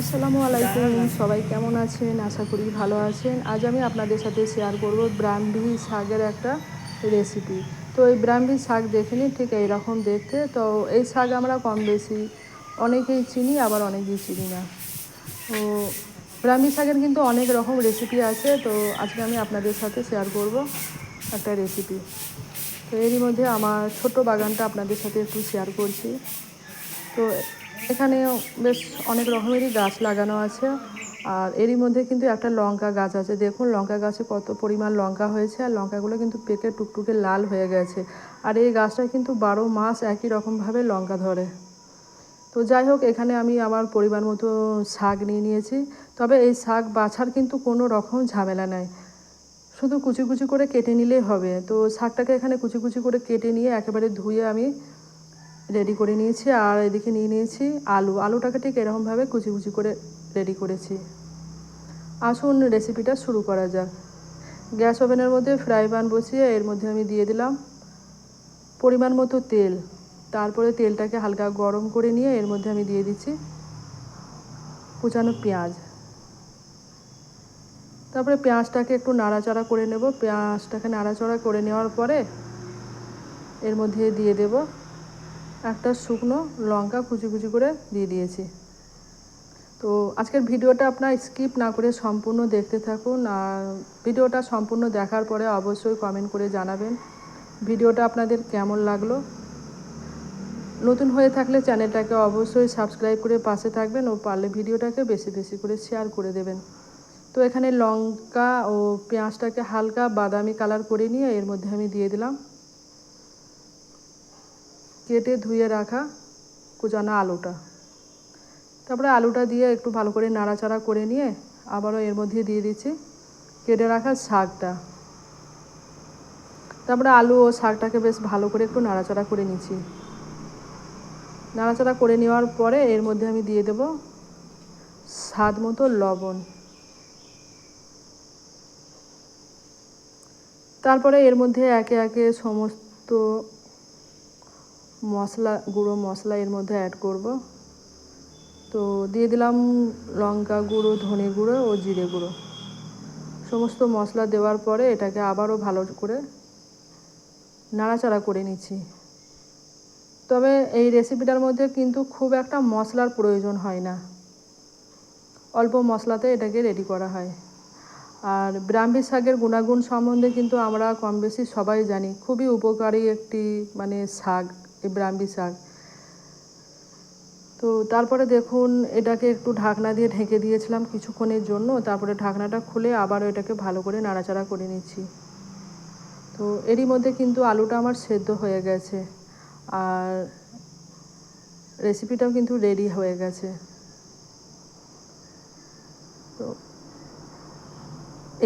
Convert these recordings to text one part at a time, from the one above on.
আসসালামু আলাইকুম, সবাই কেমন আছেন? আশা করি ভালো আছেন। আজ আমি আপনাদের সাথে শেয়ার করব ব্রাহ্মী শাকের একটা রেসিপি। তো এই ব্রাহ্মী শাক দেখে নিন, ঠিক এইরকম দেখতে। তো এই শাক আমরা কম বেশি অনেকেই চিনি, আবার অনেকেই চিনি না। তো ব্রাহ্মী শাকের কিন্তু অনেক রকম রেসিপি আছে। তো আজকে আমি আপনাদের সাথে শেয়ার করব একটা রেসিপি। তো এরই মধ্যে আমার ছোট্ট বাগানটা আপনাদের সাথে একটু শেয়ার করছি। তো এখানে বেশ অনেক রকমেরই গাছ লাগানো আছে, আর এরই মধ্যে কিন্তু একটা লঙ্কা গাছ আছে। দেখুন লঙ্কা গাছে কত পরিমাণ লঙ্কা হয়েছে, আর লঙ্কাগুলো কিন্তু পেকে টুকটুকে লাল হয়ে গেছে। আর এই গাছটা কিন্তু 12 মাস একই রকমভাবে লঙ্কা ধরে। তো যাই হোক, এখানে আমি আমার পরিমাণ মতো শাক নিয়ে নিয়েছি। তবে এই শাক বাছার কিন্তু কোনো রকম ঝামেলা নাই, শুধু কুচি কুচি করে কেটে নিলেই হবে। তো শাকটাকে এখানে কুচি কুচি করে কেটে নিয়ে একেবারে ধুয়ে আমি রেডি করে নিয়েছি। আর এদিকে নিয়ে নিয়েছি আলুটাকে ঠিক এরকমভাবে কুচি কুচি করে রেডি করেছি। আসুন রেসিপিটা শুরু করা যাক। গ্যাস ওভেনের মধ্যে ফ্রাই প্যান বসিয়ে এর মধ্যে আমি দিয়ে দিলাম পরিমাণ মতো তেল। তারপরে তেলটাকে হালকা গরম করে নিয়ে এর মধ্যে আমি দিয়ে দিচ্ছি কুচানো পেঁয়াজ। তারপরে পেঁয়াজটাকে একটু নাড়াচাড়া করে নেব। পেঁয়াজটাকে নাড়াচাড়া করে নেওয়ার পরে এর মধ্যে দিয়ে দেব একটা শুকনো লঙ্কা কুচি কুচি করে দিয়ে দিয়েছি। তো আজকের ভিডিওটা আপনার স্কিপ না করে সম্পূর্ণ দেখতে থাকুন। আর ভিডিওটা সম্পূর্ণ দেখার পরে অবশ্যই কমেন্ট করে জানাবেন ভিডিওটা আপনাদের কেমন লাগলো। নতুন হয়ে থাকলে চ্যানেলটাকে অবশ্যই সাবস্ক্রাইব করে পাশে থাকবেন, ও পারলে ভিডিওটাকে বেশি বেশি করে শেয়ার করে দেবেন। তো এখানে লঙ্কা ও পেঁয়াজটাকে হালকা বাদামি কালার করে নিয়ে এর মধ্যে আমি দিয়ে দিলাম কেটে ধুয়ে রাখা কুচানো আলুটা। তারপরে আলুটা দিয়ে একটু ভালো করে নাড়াচাড়া করে নিয়ে আবারও এর মধ্যে দিয়ে দিচ্ছি কেটে রাখা শাকটা। তারপরে আলু ও শাকটাকে বেশ ভালো করে একটু নাড়াচাড়া করে নিচ্ছি। নাড়াচাড়া করে নেওয়ার পরে এর মধ্যে আমি দিয়ে দেব স্বাদ মতো লবণ। তারপরে এর মধ্যে একে একে সমস্ত গুঁড়ো মশলা এর মধ্যে অ্যাড করব। তো দিয়ে দিলাম লঙ্কা গুঁড়ো, ধনে গুঁড়ো ও জিরে গুঁড়ো। সমস্ত মশলা দেওয়ার পরে এটাকে আবারও ভালো করে নাড়াচাড়া করে নিচ্ছি। তবে এই রেসিপিটার মধ্যে কিন্তু খুব একটা মশলার প্রয়োজন হয় না, অল্প মশলাতে এটাকে রেডি করা হয়। আর ব্রাহ্মী শাকের গুণাগুণ সম্বন্ধে কিন্তু আমরা কম বেশি সবাই জানি, খুবই উপকারী একটি শাক এই ব্রাহ্মী শাক। তো তারপরে দেখুন এটাকে একটু ঢাকনা দিয়ে ঢেকে দিয়েছিলাম কিছুক্ষণের জন্য। তারপরে ঢাকনাটা খুলে আবারও এটাকে ভালো করে নাড়াচাড়া করে নিচ্ছি। তো এরই মধ্যে কিন্তু আলুটা আমার সেদ্ধ হয়ে গেছে, আর রেসিপিটাও কিন্তু রেডি হয়ে গেছে। তো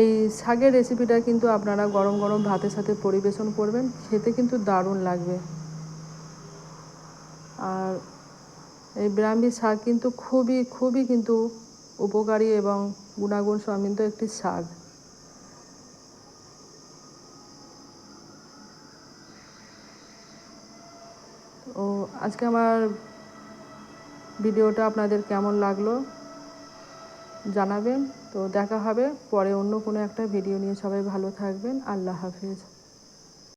এই শাকের রেসিপিটা কিন্তু আপনারা গরম গরম ভাতের সাথে পরিবেশন করবেন, খেতে কিন্তু দারুণ লাগবে। আর এই ব্রাহ্মী শাক কিন্তু খুবই খুবই কিন্তু উপকারী এবং গুণাগুণ সমৃদ্ধ একটি শাক। ও আজকে আমার ভিডিওটা আপনাদের কেমন লাগলো জানাবেন। তো দেখা হবে পরে অন্য কোনো একটা ভিডিও নিয়ে। সবাই ভালো থাকবেন। আল্লাহ হাফেজ।